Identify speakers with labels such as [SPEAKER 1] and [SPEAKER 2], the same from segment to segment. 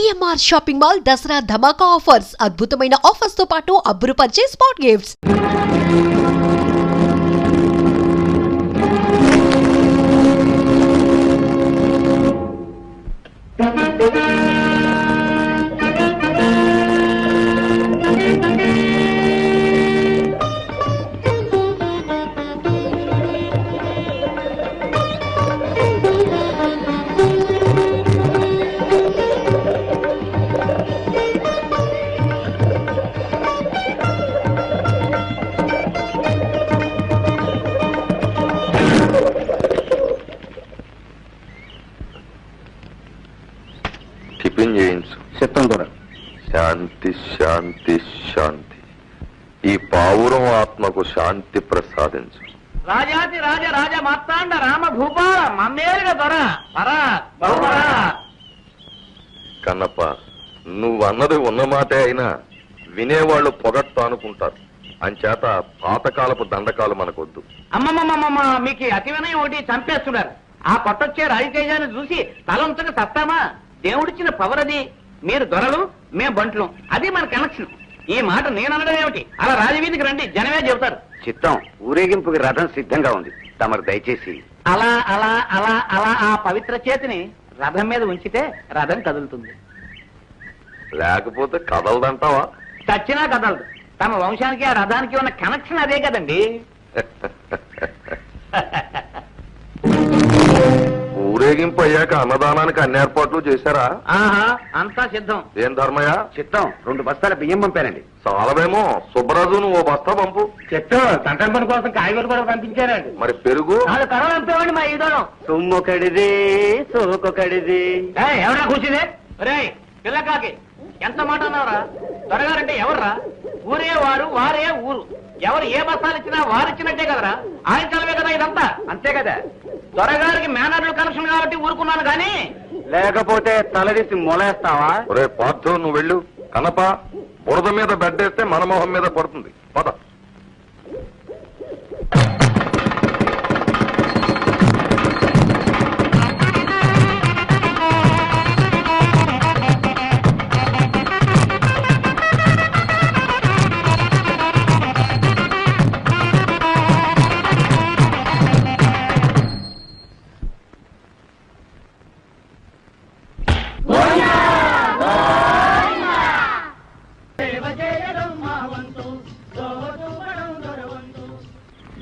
[SPEAKER 1] CMR shopping mall Dasara ధమాకా offers అద్భుతమైన offers తో పాటు అబ్బురుపరిచే స్పాట్ గిఫ్ట్స్.
[SPEAKER 2] శాంతి శాంతి శాంతి. ఈ పావురం ఆత్మకు శాంతి ప్రసాదించు.
[SPEAKER 3] రాజాతి రాజ రాజ మార్తాండ రామ భూపాల మమ్మేలుగా దొర పరా బహుపరా.
[SPEAKER 2] కన్నప్ప, నువ్వన్నది ఉన్న మాటే అయినా వినేవాళ్లు పొగట్టు అనుకుంటారు. అంచేత పాతకాలపు దండకాలు మనకొద్దు.
[SPEAKER 3] అమ్మమ్మమ్మమ్మ, మీకు అతి వినయం ఒకటి చంపేస్తున్నారు. ఆ కొట్టొచ్చే రాజతేజాన్ని చూసి తలంతగా సత్తామా? దేవుడిచ్చిన పవర్ అది. మీరు దొరలు, మేం బంట్లు, అది మన కనెక్షన్. ఈ మాట నేననడం ఏమిటి? అలా రాజవీధికి రండి, జనమే చెబుతారు.
[SPEAKER 4] చిత్తం, ఊరేగింపుకి రథం సిద్ధంగా ఉంది. తమరు దయచేసి
[SPEAKER 3] అలా అలా అలా అలా ఆ పవిత్ర చేతిని రథం మీద ఉంచితే రథం కదులుతుంది.
[SPEAKER 2] లేకపోతే కదలదంటావా?
[SPEAKER 3] చచ్చినా కదలదు. తమ వంశానికి ఆ రథానికి ఉన్న కనెక్షన్ అదే కదండి.
[SPEAKER 2] ఊరేగింపు అయ్యాక అన్నదానానికి అన్ని ఏర్పాట్లు చేశారా?
[SPEAKER 3] ఆహా, అంతా సిద్ధం.
[SPEAKER 2] ఏం ధర్మయ్య?
[SPEAKER 4] చిత్తం, 2 బస్తాల బియ్యం పంపానండి.
[SPEAKER 2] చాలవేమో. సుబ్బరాజు, నువ్వు 1 బస్తా పంపు.
[SPEAKER 3] చిత్తం, సంతం పని కోసం కాయగూరలు కూడా పంపించారండి.
[SPEAKER 2] మరి పెరుగు?
[SPEAKER 3] అది కరవ పంపేవాడి మా ఈదోళం.
[SPEAKER 4] సొమ్మొకడిది సోకొకడిది.
[SPEAKER 3] ఎవరా కూర్చుందే? రే పిల్లకాకి, ఎంత మాట అన్నావురా? త్వరగారంటే ఎవర్రా? ఊరే వారు, వారే ఊరు. ఎవరు ఏ బస్తాలు ఇచ్చినా వారిచ్చినట్టే కదరా. ఆయన చలవే కదా ఇదంతా. అంతే కదా. త్వరగారికి మేనర్లు కనెక్షన్ కాబట్టి ఊరుకున్నాను కానీ
[SPEAKER 4] లేకపోతే తలదీసి మొలేస్తావా?
[SPEAKER 2] ఒరే పార్థు, నువ్వు వెళ్ళు. కనప, బురద మీద బెడ్డేస్తే మన మొహం మీద పడుతుంది. పద.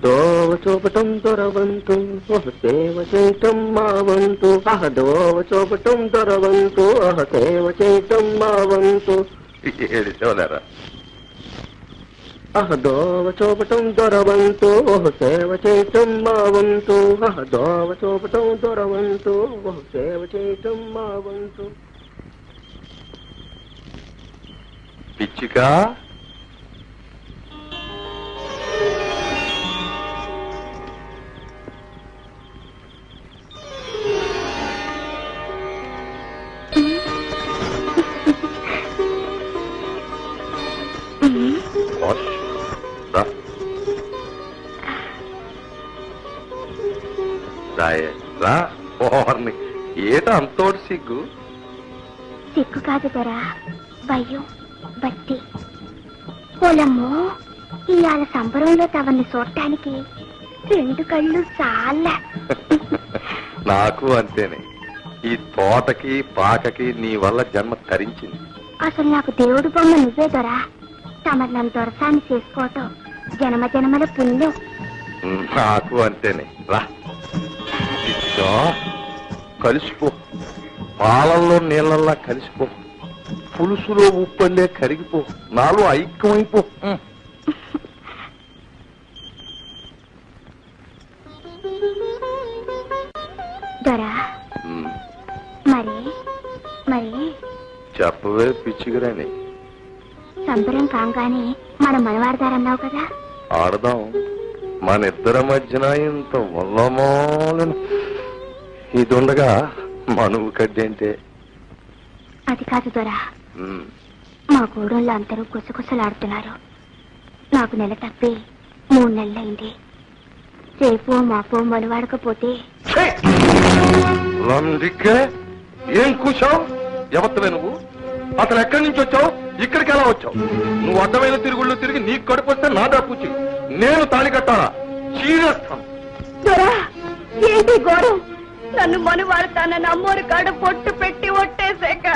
[SPEAKER 5] దోవ చూపటం దొరవంతు, సేవ చేయటం మా వంతు. దోవ చూపటం దొరవంతు, సేవ చేయటం మా వంతు.
[SPEAKER 2] ఏడిసేవలేరా?
[SPEAKER 5] దోవ చూపటం దొరవంతు, సేవ చేయటం మా వంతు. దోవ చూపటం దొరవంతు, సేవ చేయటం మా వంతు.
[SPEAKER 2] పిచ్చికా, ఏట అంతోటి సిగ్గు?
[SPEAKER 6] సిగ్గు కాదు దొరా, భయం, బట్టి. పొలమ్మో, ఇవాళ సంబరంలో తవన్ని చూడటానికి 2 కళ్ళు చాలా.
[SPEAKER 2] నాకు అంతేనే. ఈ తోటకి పాకకి నీ వల్ల జన్మ తరించింది.
[SPEAKER 6] అసలు నాకు దేవుడు బొమ్మ నువ్వే దొరా. తమరు నన్ను దొరసాన్ని చేసుకోవటం జన్మ జన్మల పుణ్యం.
[SPEAKER 2] నాకు అంతేనే. రా, కలిసిపో. పాలల్లో నీళ్ళల్లా కలిసిపో. పులుసులో ఉప్పల్లే కరిగిపో. నాలో ఐక్యమైపో.
[SPEAKER 6] దొరా, మరి మరి
[SPEAKER 2] చెప్పవే పిచ్చిగిరాని.
[SPEAKER 6] సంబరం కాగానే మనం మనవాడతారన్నావు కదా.
[SPEAKER 2] ఆడదాం. మన ఇద్దరి మధ్యన ఇంత వల్లమాలను ఇదుండగా మనువు కడ్డేంటే.
[SPEAKER 6] అది కాదు దొరా, మా గూడెంలో అందరూ గుసగుసలాడుతున్నారు. నాకు నెల తప్పి 3 నెలలైంది. రేపో మాపో మనువాడకపోతే
[SPEAKER 2] ఏం కూర్చోవు? ఎవత్తవే నువ్వు? అసలు ఎక్కడి నుంచి వచ్చావు, ఇక్కడికి ఎలా వచ్చావు? నువ్వు అడ్డమైన తిరుగుళ్ళు తిరిగి నీకు కడుపు వస్తే నా దాపుచ్చి నేను తాళి కట్టాలా? చీరేస్తాను.
[SPEAKER 6] దొరా ఏంటి ఘోరం? నన్ను మనువాడతానని అమ్మోరు కాడ పొట్టు పెట్టి ఒట్టేశాక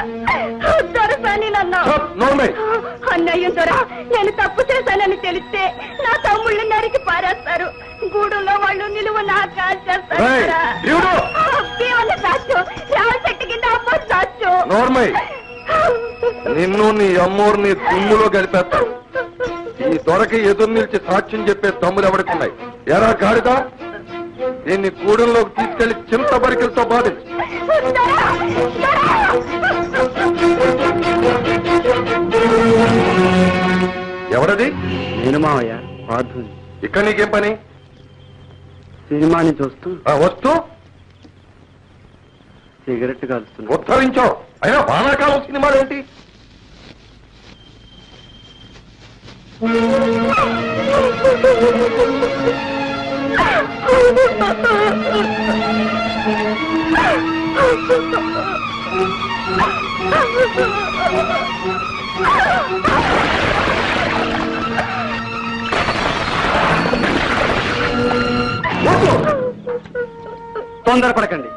[SPEAKER 6] దొరసాని నన్ను అన్నయ్య దొరా నేను తప్పు చేశానని తెలిస్తే నా తమ్ముళ్ళు నరికి పారేస్తారు. గూడులో వాళ్ళు నిలువ నా కాల్చేస్తారు. రావ చెట్టు కింద అమ్మ సాచు.
[SPEAKER 2] నిన్ను నీ అమ్మోరిని దుమ్ములో గడిపేస్తాను. ఈ దొరకి ఎదురు నిలిచి సాక్ష్యం చెప్పే తమ్ములు ఎవరికున్నాయి? ఎరా గాడిదా, దీన్ని గూడెంలోకి తీసుకెళ్లి చింత బరికలతో బాధించు. ఎవరది?
[SPEAKER 5] నేను మావయ్య పార్థుని.
[SPEAKER 2] ఇక్కడ నీకేం పని?
[SPEAKER 5] సినిమాని చూస్తూ
[SPEAKER 2] వస్తూ
[SPEAKER 5] సిగరెట్ కాలుస్తున్నా.
[SPEAKER 2] ఉత్తరించో. అయినా వానాకాలం సినిమాలు ఏంటి?
[SPEAKER 5] తొందరపడకండి.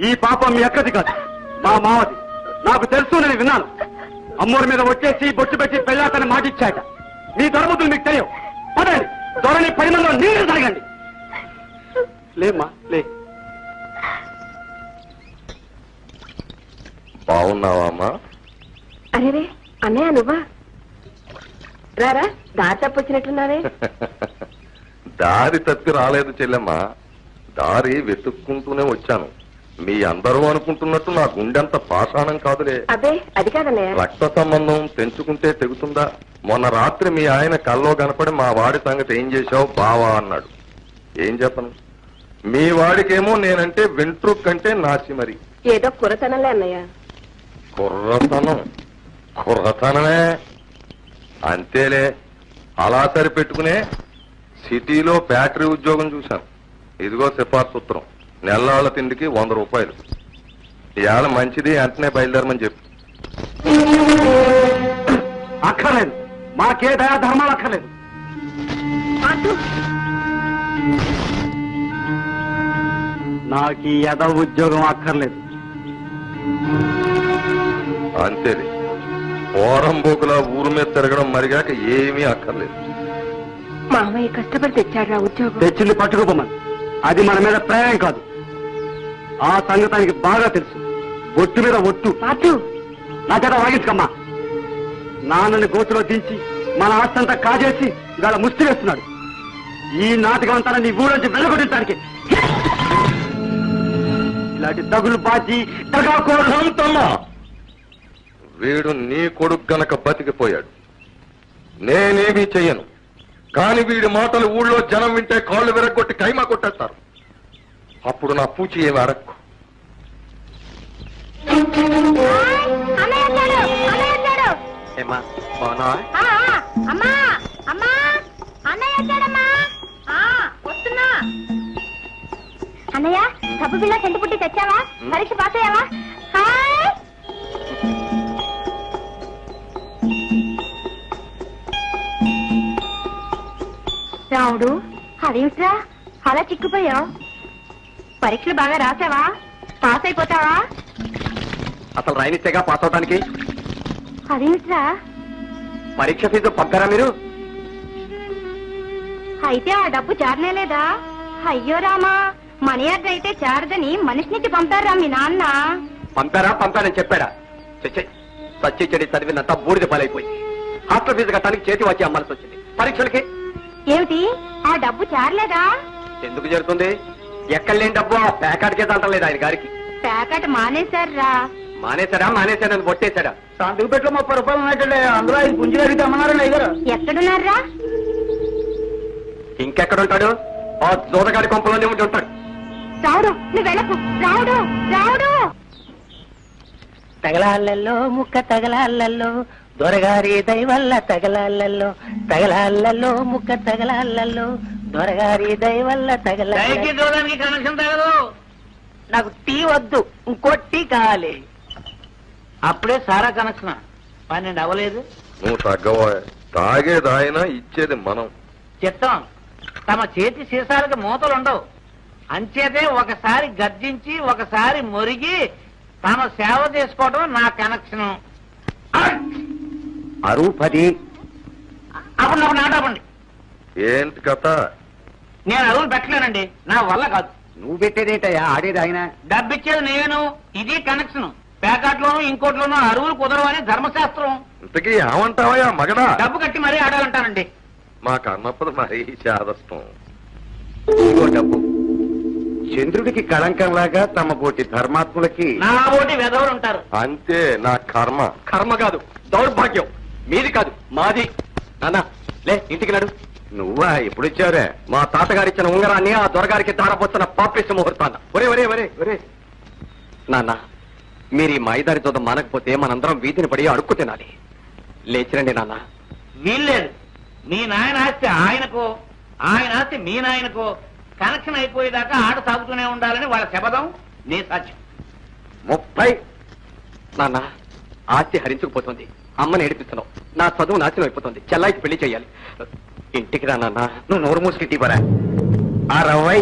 [SPEAKER 5] ఈ పాపం మీ అక్కది కాదు, మా మావది. నాకు తెలుసు, నేను విన్నాను. అమ్మోరి మీద వచ్చేసి బొట్టు పెట్టి పెళ్ళాతని మాటిచ్చాట. మీ దొరబుద్ధులు మీకు తెలియవు. పదండి, దొరని 10 మందిలో నీళ్ళు తాగండి. లేమ్మా లే.
[SPEAKER 2] బాగున్నావా అమ్మా?
[SPEAKER 6] అరే అన్నయ్య నువ్వా? రారా, దారి తప్పొచ్చినట్లున్నారే.
[SPEAKER 2] దారి తప్పి రాలేదు చెల్లెమ్మ, దారి వెతుక్కుంటూనే వచ్చాను. మీ అందరూ అనుకుంటున్నట్టు నా గుండెంత పాషాణం కాదులే.
[SPEAKER 6] అదే అది కాదన్నయ్య.
[SPEAKER 2] రక్త సంబంధం తెంచుకుంటే తెగుతుందా? మొన్న రాత్రి మీ ఆయన కల్లో కనపడి మా వాడి సంగతి ఏం చేశావు బావా అన్నాడు. ఏం చెప్పను? మీ వాడికేమో నేనంటే వెంట్రుక్ కంటే నాసి. మరి
[SPEAKER 6] ఏదో కురతనంలే అన్నయ్య.
[SPEAKER 2] కుర్రతనమే అంతేలే. అలా సరిపెట్టుకునే సిటీలో బ్యాటరీ ఉద్యోగం చూశాను. ఇదిగో సిఫార్సు ఉత్తరం. నెల్లాళ్ళ తిండికి 100 రూపాయలు. ఇవాళ మంచిది, వెంటనే బయలుదేరమని చెప్పు.
[SPEAKER 5] అక్కర్లేదు, మాకే దయా ధర్మాలు అక్కర్లేదు. నాకు ఈ యద ఉద్యోగం అక్కర్లేదు.
[SPEAKER 2] అంతేలే, పోరంబోకులా ఊరు మీద తిరగడం మరిగాక ఏమీ అక్కర్లేదు.
[SPEAKER 6] మామయ్య కష్టపడి తెచ్చాడు ఉద్యోగం.
[SPEAKER 5] తెచ్చింది పట్టుకుపోమని. అది మన మీద ప్రేమ కాదు. ఆ సంగతానికి బాగా తెలుసు. బొట్టు మీద ఒట్టు. నా చేత వాగించుకమ్మా. నాన్నని గోతులో దించి మన ఆస్తంతా కాజేసి ఇవాళ ముష్టి వేస్తున్నాడు. ఈ నాటకం అంతా నీ ఊరోంచి వెళ్ళగొట్టడానికి. ఇలాంటి తగులు బాచి
[SPEAKER 2] తగాకోరంతమ్మా. వీడు నీ కొడుకు గనక బతికిపోయాడు. నేనేమీ చెయ్యను. కాని వీడి మాటలు ఊళ్ళో జనం వింటే కాళ్ళు విరగొట్టి కైమా కొట్టేస్తారు. అప్పుడు నా పూచి ఏమి అడక్కు.
[SPEAKER 6] అన్నయ్య సబ్బు బిళ్ళ చెంటు పుట్టి తెచ్చావా? పరీక్ష పాస్ అయ్యావా? రావుడు, అదేమిట్రా అలా చిక్కుపోయావు? పరీక్షలు బాగా రాసావా? పాస్ అయిపోతావా?
[SPEAKER 5] అసలు రాయనిచ్చేగా పాస్ అవడానికి.
[SPEAKER 6] అదేమిట్రా?
[SPEAKER 5] పరీక్ష ఫీజు పంపారా మీరు?
[SPEAKER 6] అయితే ఆ డబ్బు చారనేలేదా? అయ్యో రామా, మనీ ఆర్డర్ అయితే చారదని మనిషినికి పంపారా మీ నాన్న?
[SPEAKER 5] పంపారని చెప్పాడా? సచ్చి చెడి చదివినంత బూడిద పాలైపోయింది. హాస్టల్ ఫీజు కట్టడానికి చేతి వచ్చి అమ్మాల్సి వచ్చింది. పరీక్షలకి
[SPEAKER 6] ఏమిటి ఆ డబ్బు చారలేదా?
[SPEAKER 5] ఎందుకు జరుగుతుంది? ఎక్కడలేని డబ్బు ఆ ప్యాకెట్కే తంటలేదు ఆయన గారికి.
[SPEAKER 6] ప్యాకెట్ మానేశారా?
[SPEAKER 5] మానేశారని కొట్టేశాడా?
[SPEAKER 3] సంతకు పెట్లో 30 రూపాయలు ఉన్నట్టే. అందులో 5 పుంజులు అడిగితే అమ్మన్నారండి అయ్యారు.
[SPEAKER 6] ఎక్కడున్నారా?
[SPEAKER 5] ఇంకెక్కడుంటాడు? ఆ జోదగాడి కొంపలోనే ఉండి ఉంటాడు.
[SPEAKER 6] రావుడు, నువ్వు వెళ్ళకు. రావుడు రావుడు.
[SPEAKER 7] తగలాళ్ళల్లో ముక్క తగలాళ్ళల్లో దొరగారి దయవల్ల తగలాళ్ళల్లో తగలాళ్ళల్లో ముక్క తగలాళ్ళల్లో దొరగారి దయవల్ల
[SPEAKER 3] చూడడానికి కనెక్షన్ తగదు.
[SPEAKER 7] నాకు టీ వద్దు, ఇంకో టీ కావాలి.
[SPEAKER 3] అప్పుడే సారా కనెక్షన్ 12 అవ్వలేదు.
[SPEAKER 2] నువ్వు తగ్గవా? తాగేది ఆయన, ఇచ్చేది మనం.
[SPEAKER 3] చిత్తం, తమ చేతి సీసాలకు మూతలుండవు. అంచేతే ఒకసారి గర్జించి ఒకసారి మొరిగి తమ సేవ చేసుకోవడం నా కనెక్షన్.
[SPEAKER 4] అరువు 10.
[SPEAKER 3] అప్పుడు నాటపండి.
[SPEAKER 2] ఏంటి కథ?
[SPEAKER 3] నేను అరువులు పెట్టలేనండి, నా వల్ల కాదు.
[SPEAKER 4] నువ్వు పెట్టేదేంటయ్యా, ఆడేది ఆయన.
[SPEAKER 3] డబ్బిచ్చేది నేను, ఇది కనెక్షన్. ప్యాకెట్లోనూ ఇంకోట్లోనూ అరువులు కుదరవని ధర్మశాస్త్రం.
[SPEAKER 2] ఇంతకీ ఏమంటావా మగడా?
[SPEAKER 3] డబ్బు కట్టి మరీ ఆడాలంటానండి.
[SPEAKER 2] మాకు అన్నప్పుడు మరీ చాదస్తం.
[SPEAKER 4] ఇదిగో డబ్బు. చంద్రుడికి కళంకంలాగా తమ పోటీ ధర్మాత్ములకి
[SPEAKER 3] నా ఓటి వెధవులు ఉంటారు.
[SPEAKER 2] అంతే, నా కర్మ.
[SPEAKER 5] కర్మ కాదు, దౌర్భాగ్యం. మీది కాదు, మాది. నాన్న లే, ఇంటికి నడు.
[SPEAKER 4] నువ్వా? ఎప్పుడు ఇచ్చావురా?
[SPEAKER 5] మా తాతగారిచ్చిన ఉంగరాన్ని ఆ దొరగారికి ధారపోతున్న పాపిష్ట ముహూర్తాన్న. ఒరే నాన్న, మీరు ఈ మాయిదారి తోట మానకపోతే మనందరం వీధిని పడి అడుక్కు తినాలి. లేచిరండి నాన్న.
[SPEAKER 3] వీల్లేదు. మీ నాయన ఆస్తి ఆయనకో, ఆయన ఆస్తి మీ నాయనకో కనెక్షన్ అయిపోయేదాకా ఆట సాగుతూనే ఉండాలని వాళ్ళ శపథం, నీ సాధ్యం.
[SPEAKER 4] 30.
[SPEAKER 5] నాన్న, ఆస్తి హరించుకుపోతుంది. అమ్మని ఏడిపిస్తున్నావు. నా చదువు నాశనం అయిపోతుంది. చెల్లాయికి పెళ్లి చేయాలి. ఇంటికి రా నాన్న.
[SPEAKER 4] నువ్వు నోరు మూసుకెట్టి పరా. 60.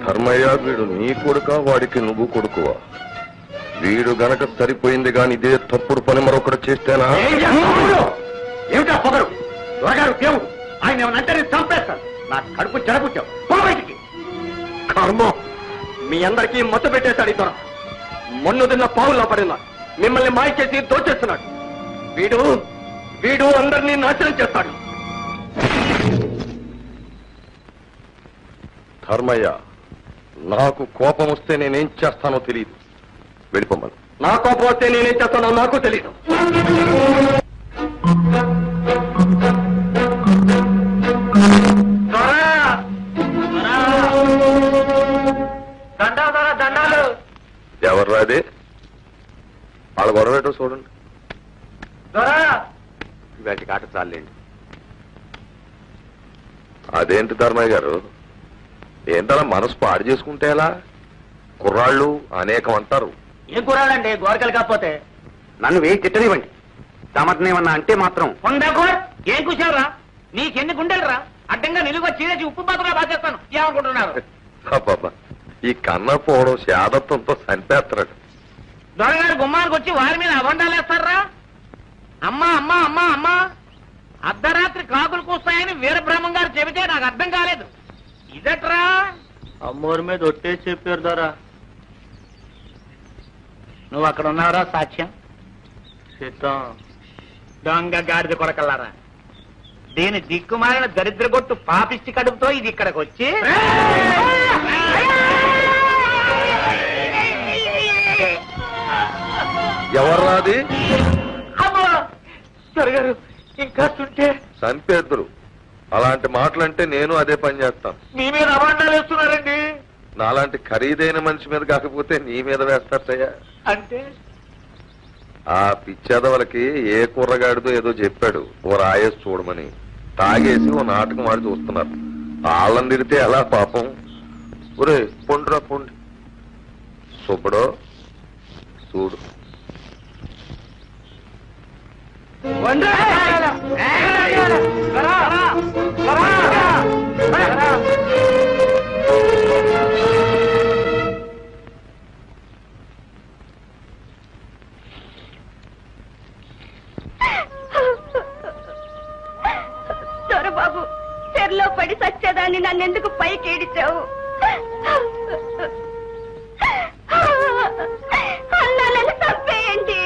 [SPEAKER 2] ధర్మయ్య, వీడు నీ కొడుకా, వాడికి నువ్వు కొడుకువా? వీడు గనక సరిపోయింది గాని ఇదే తప్పుడు పని మరొకటి చేస్తేనా?
[SPEAKER 4] ఏమిటా పొగరు? దొరగారు దేవుడు. ఆయన ఏమనంటే నేను చంపేస్తాను. నా కడుపు చెడపుచ్చావు. పో బయటికి.
[SPEAKER 5] కర్మ, మీ అందరికీ మొత్తం పెట్టేశాడు ఈ దొర. మొన్ను తిన్న పావుల్లో పడినా మిమ్మల్ని మాయ చేసి దోచేస్తున్నాడు. వీడు అందరినీ నాశనం చేస్తాడు.
[SPEAKER 2] ధర్మయ్య, నాకు కోపం వస్తే నేనేం చేస్తానో తెలియదు. వెళ్ళిపోమ్మను.
[SPEAKER 5] నా కోపం వస్తే నేనేం చేస్తానో నాకు తెలియదు.
[SPEAKER 3] దండాలు.
[SPEAKER 2] ఎవర్రా అది? వాళ్ళ గొడవ ఏంటో చూడండి.
[SPEAKER 4] ఇవాటి కాట చాలండి.
[SPEAKER 2] అదేంటి ధర్మయ్య గారు, ఏంటలా మనసు పాడు చేసుకుంటే ఎలా? కుర్రాళ్ళు అనేకం అంటారు.
[SPEAKER 3] ఏం కూరాడండి గోరకలు కాకపోతే?
[SPEAKER 4] నన్ను వేయి తిట్టనివ్వండి. సమర్థనేమన్నా అంటే మాత్రం
[SPEAKER 3] ఏం కూర్చోరా? నీకెన్ని గుండెలరా? అడ్డంగా నిలువ చీరేసి ఉప్పు మాత్రమే బాధేస్తాను. ఏమనుకుంటున్నారు?
[SPEAKER 2] అబ్బబ్బా, ఈ కన్న పోవడం శాదత్వంతో చంపేస్తున్నాడు.
[SPEAKER 3] దొరగారు గుమ్మానికి వచ్చి వారి మీద అబండాలు వేస్తారా? అమ్మా అమ్మా అమ్మా అమ్మా, అర్ధరాత్రి కాకులు కూస్తాయని వీరబ్రహ్మం గారు చెబితే నాకు అర్థం కాలేదు. ఇదట్రా? అమ్మోరి మీద ఒట్టేసి చెప్పారు దొరా. నువ్వు అక్కడ ఉన్నావురా సాక్ష్యం? సిద్ధం. దొంగ గాడిద కొడకల్లారా, దీని దిక్కుమాలిన దరిద్రగొట్టు పాపిష్టి కడుపుతో ఇది ఇక్కడికి వచ్చి
[SPEAKER 2] ఎవర్రాది?
[SPEAKER 3] అమ్మా దొరగారు ఇంకా చుంటే
[SPEAKER 2] చంపేద్దరు. అలాంటి మాటలంటే నేను అదే పని చేస్తాను.
[SPEAKER 3] మీ మీద అవాండాలు వేస్తున్నారండి.
[SPEAKER 2] నాలాంటి ఖరీదైన మనిషి మీద కాకపోతే నీ మీద వేస్తారయ్యా.
[SPEAKER 3] అంటే
[SPEAKER 2] ఆ పిచ్చేదవలకి ఏ కుర్రగాడిదో ఏదో చెప్పాడు, ఓ రాయేసి చూడమని. తాగేసి ఓ నాటకం ఆడి చూస్తున్నారు. వాళ్ళని తిరిగితే ఎలా పాపం? ఒరే పొండ్రా పొండి. సుబ్బడో చూడు.
[SPEAKER 6] దొరబాబు, చెర్లో పడి సచ్చేదాన్ని నన్నెందుకు పైకి ఏడిచావు? అన్నాలను చంపేయండి.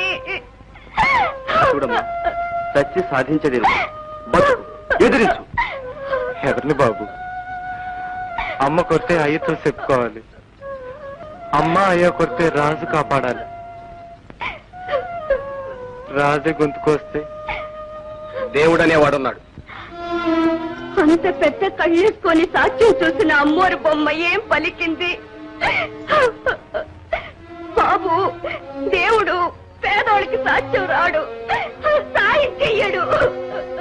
[SPEAKER 5] చూడమ్మా, చచ్చి సాధించలేదు. బతుకు, ఎదిరించు. ఎవరిని బాబు? అమ్మ కొడితే అయ్యతో చెప్పుకోవాలి. అమ్మ అయ్య కొడితే రాజు కాపాడాలి. రాజు గొంతుకొస్తే దేవుడు అనేవాడున్నాడు.
[SPEAKER 6] అంత పెద్ద కళ్ళేసుకొని సాక్ష్యం చూసిన అమ్మోరు బొమ్మ ఏం పలికింది? బాబు, దేవుడు పేదోడికి సాక్ష్యం రాడు, సాయం చెయ్యడు.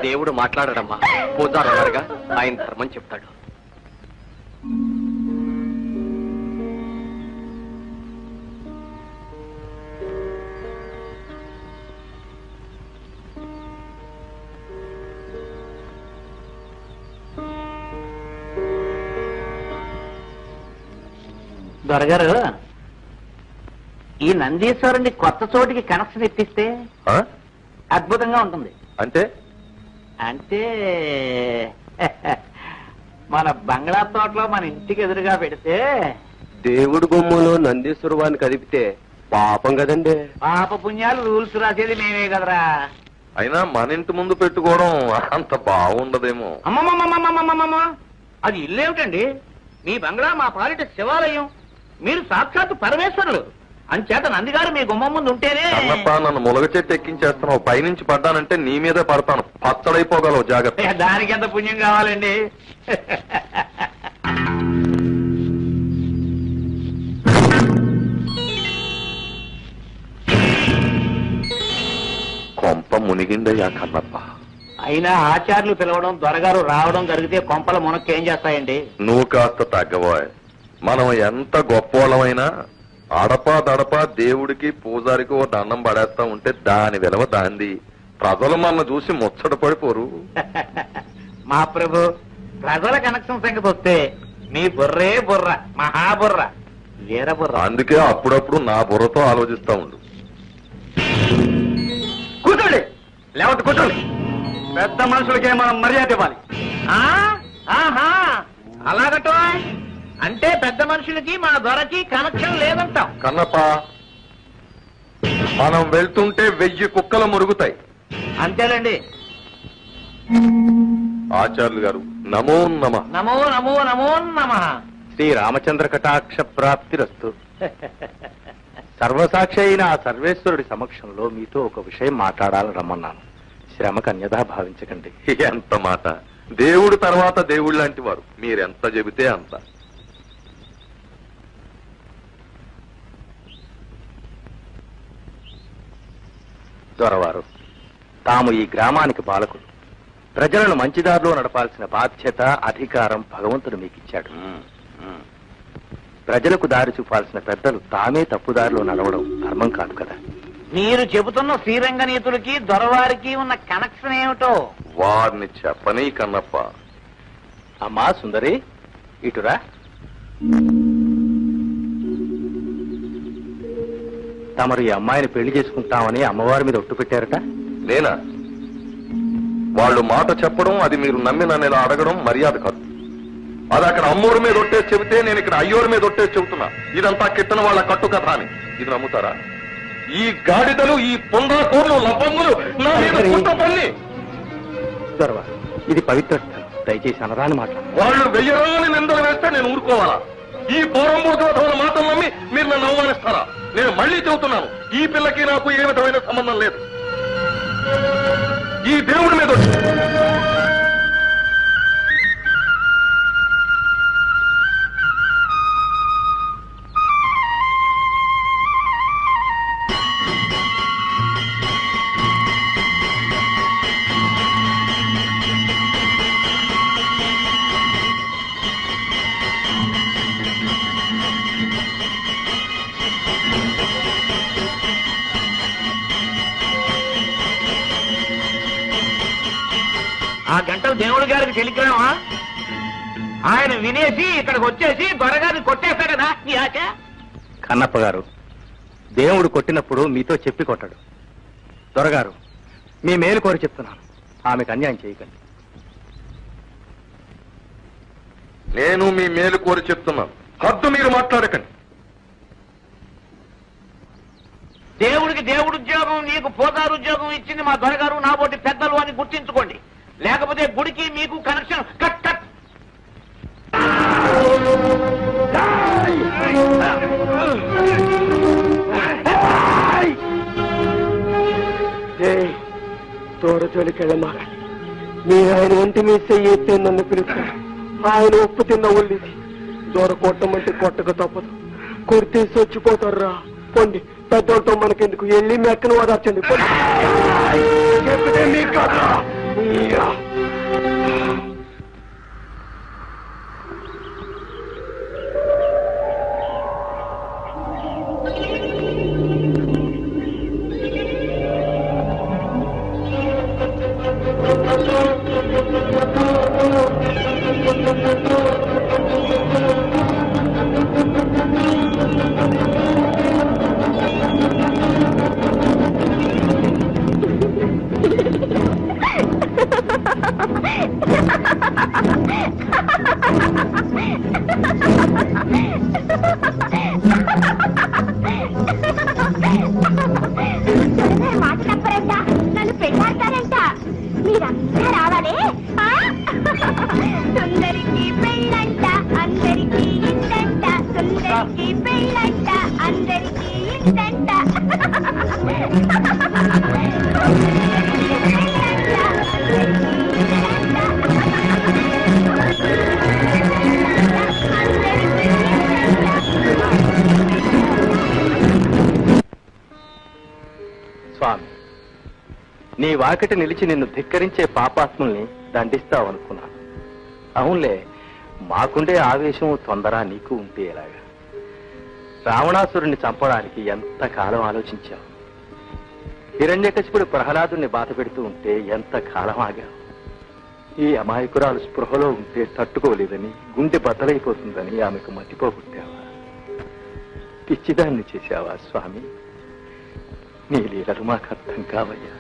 [SPEAKER 4] దేవుడు మాట్లాడడమ్మా, పూజారుగా ఆయన ధర్మం చెప్తాడు.
[SPEAKER 3] దొరగారు, ఈ నందీశ్వరుని కొత్త చోటికి కనెక్షన్ ఇప్పిస్తే అద్భుతంగా ఉంటుంది.
[SPEAKER 2] అంటే
[SPEAKER 3] అంటే మన బంగ్లా తోటలో మన ఇంటికి ఎదురుగా పెడితే
[SPEAKER 5] దేవుడి బొమ్మలో నందీశ్వర వారిని కదిపితే పాపం కదండి.
[SPEAKER 3] పాప పుణ్యాలు రూల్స్ రాసేది మేమే కదరా.
[SPEAKER 2] అయినా మన ఇంటి ముందు పెట్టుకోవడం అంత బాగుండదేమో.
[SPEAKER 3] అమ్మమ్మమ్మమ్మమ్మమ్మమ్మ, అది ఇల్లేమిటండి? మీ బంగ్లా మా పాలిట శివాలయం, మీరు సాక్షాత్తు పరమేశ్వరులు. అంచేత నందిగారు మీ గుమ్మం ముందు ఉంటేనే.
[SPEAKER 2] అన్నప్ప, నన్ను ములగ చెట్టు ఎక్కించేస్తున్నావు. పైనుంచి పడ్డానంటే నీ మీదే పడతాను. పచ్చడైపోగలవు, జాగ్రత్త.
[SPEAKER 3] దానికి ఎంత పుణ్యం కావాలండి?
[SPEAKER 2] కొంప మునిగిందయ్యా కన్నప్ప.
[SPEAKER 3] అయినా ఆచార్యులు పిలవడం, దొరగారు రావడం జరిగితే కొంపల మునక్కేం చేస్తాయండి?
[SPEAKER 2] నువ్వు కాస్త తగ్గబోయ్. మనం ఎంత గొప్పోళ్ళమైనా అడపా దడపా దేవుడికి పూజారికి ఓ దండం పడేస్తా ఉంటే దాని విలువ దాంది. ప్రజలు మన చూసి ముచ్చట పడిపోరు.
[SPEAKER 3] మా ప్రభు, ప్రజల కనెక్షన్ సంగతి వస్తే మీ బుర్రే బుర్ర, మహాబుర్ర, వీర బుర్ర.
[SPEAKER 2] అందుకే అప్పుడప్పుడు నా బుర్రతో ఆలోచిస్తా ఉండు.
[SPEAKER 5] కూర్చోండి, లేవద్దు కూర్చోండి. పెద్ద మనుషులకే మనం మర్యాద ఇవ్వాలి.
[SPEAKER 3] అలాగటో అంటే పెద్ద మనుషులకి మా దొరకి కనెక్షన్ లేదంటాం.
[SPEAKER 2] కన్నప్ప, మనం వెళ్తుంటే 1000 కుక్కలు మురుగుతాయి.
[SPEAKER 3] అంతేనండి.
[SPEAKER 2] ఆచార్యులు గారు, నమో నమః.
[SPEAKER 3] నమో నమో నమో నమః.
[SPEAKER 5] శ్రీ రామచంద్ర కటాక్ష ప్రాప్తిరస్తు. సర్వసాక్షి అయిన ఆ సర్వేశ్వరుడి సమక్షంలో మీతో ఒక విషయం మాట్లాడాలని రమ్మన్నాను. శ్రమకు అన్యథా భావించకండి.
[SPEAKER 2] ఎంత మాట! దేవుడు తర్వాత దేవుడు లాంటి వారు. మీరెంత చెబితే అంత.
[SPEAKER 5] దొరవారు, తాము ఈ గ్రామానికి పాలకులు. ప్రజలను మంచిదారిలో నడపాల్సిన బాధ్యత, అధికారం భగవంతుడు మీకిచ్చాడు. ప్రజలకు దారి చూపాల్సిన పెద్దలు తామే తప్పుదారిలో నడవడం ధర్మం కాదు కదా.
[SPEAKER 3] మీరు చెబుతున్న శ్రీరంగనీతులకి దొరవారికి ఉన్న కనెక్షన్ ఏమిటో
[SPEAKER 2] వారిని చెప్పని కన్నప్ప.
[SPEAKER 5] అమ్మా సుందరి, ఇటురా. తమరు ఈ అమ్మాయిని పెళ్లి చేసుకుంటామని అమ్మవారి మీద ఒట్టు పెట్టారట.
[SPEAKER 2] నేనా? వాళ్ళు మాట చెప్పడం, అది మీరు నమ్మి నన్ను ఇలా అడగడం మర్యాద కాదు. అది అక్కడ అమ్మోరు మీద ఒట్టేసి చెబితే నేను ఇక్కడ అయ్యోరు మీద ఒట్టేసి చెబుతున్నా. ఇదంతా కిట్టన వాళ్ళ కట్టు కథ అని. ఇది నమ్ముతారా? ఈ గాడిదలు, ఈ పొందాకోర్లు, లవంగులు నా మీద కుట్రపల్లి.
[SPEAKER 5] దొరవారు, ఇది పవిత్ర స్థలం, దయచేసి అనరాని మాట్లాడు.
[SPEAKER 2] వాళ్ళు 1000 రోజులు నిందలు వేస్తే నేను ఊరుకోవాలా? ఈ పౌరంబోధన మాటలు నమ్మి మీరు నన్ను అవమానిస్తారా? నేను మళ్ళీ చెబుతున్నాను, ఈ పిల్లకి నాకు ఏ విధమైన సంబంధం లేదు. ఈ దేవుడి మీద
[SPEAKER 3] ఆ గంటలు దేవుడి గారికి టెలిగ్రామా? ఆయన వినేసి ఇక్కడికి వచ్చేసి దొరగారిని కొట్టేస్తా కదా నీ ఆశ.
[SPEAKER 5] కన్నప్ప గారు, దేవుడు కొట్టినప్పుడు మీతో చెప్పి కొట్టాడు. దొరగారు, మీ మేలు కోరి చెప్తున్నాను, ఆమెకు అన్యాయం చేయకండి.
[SPEAKER 2] నేను మీ మేలు కోరి చెప్తున్నాను, హద్దు మీరు మాట్లాడకండి.
[SPEAKER 3] దేవుడికి దేవుడు ఉద్యోగం, నీకు పోతారు ఉద్యోగం ఇచ్చింది మా దొరగారు, నాబోటి పెద్దలు అని గుర్తించుకోండి. లేకపోతే గుడికి మీకు కనెక్షన్ కట్ కట్.
[SPEAKER 5] తోరచోలికెళ్ళమాకండి, మీ ఆయన ఒంటి మీద చెయ్యి ఎత్తే నన్ను పిలుస్తాడు. ఆయన ఉప్పు తిన్న ఒళ్ళిది. దూర కొట్టమంటే కొట్టక తప్పదు. కొడితేసి వచ్చిపోతారా. పొండి, పెద్దోళ్ళతో మనకెందుకు, వెళ్ళి మెక్కను వదర్చండి. చెప్పితే మీకు కదా.
[SPEAKER 6] మాట్లాడతారంట, నన్ను పెళ్ళాడతారంట. మీరంతా రావాలి. సుందరికి పెళ్ళంట, అందరికి ఇందంట. సుందరికి పెళ్ళంట, అందరికి ఇందంట.
[SPEAKER 3] స్వామి, నీ వాకిట నిలిచి నిన్ను ధిక్కరించే పాపాత్ముల్ని దండిస్తావనుకున్నాను. అవునులే, మాకుండే ఆవేశం తొందర నీకు ఉంటే ఎలాగా? రావణాసురుణ్ణి చంపడానికి ఎంతకాలం ఆలోచించావు? హిరణ్యకశిపుడు ప్రహ్లాదుని బాధ పెడుతూ ఉంటే ఎంతకాలం ఆగావు? ఈ అమాయకురాలు స్పృహలో ఉంటే తట్టుకోలేదని, గుండె బద్దలైపోతుందని ఆమెకు మతిపోగొట్టావా? పిచ్చిదాన్ని చేశావా స్వామి? నీ లీలలు మాకు అర్థం కావయ్యా.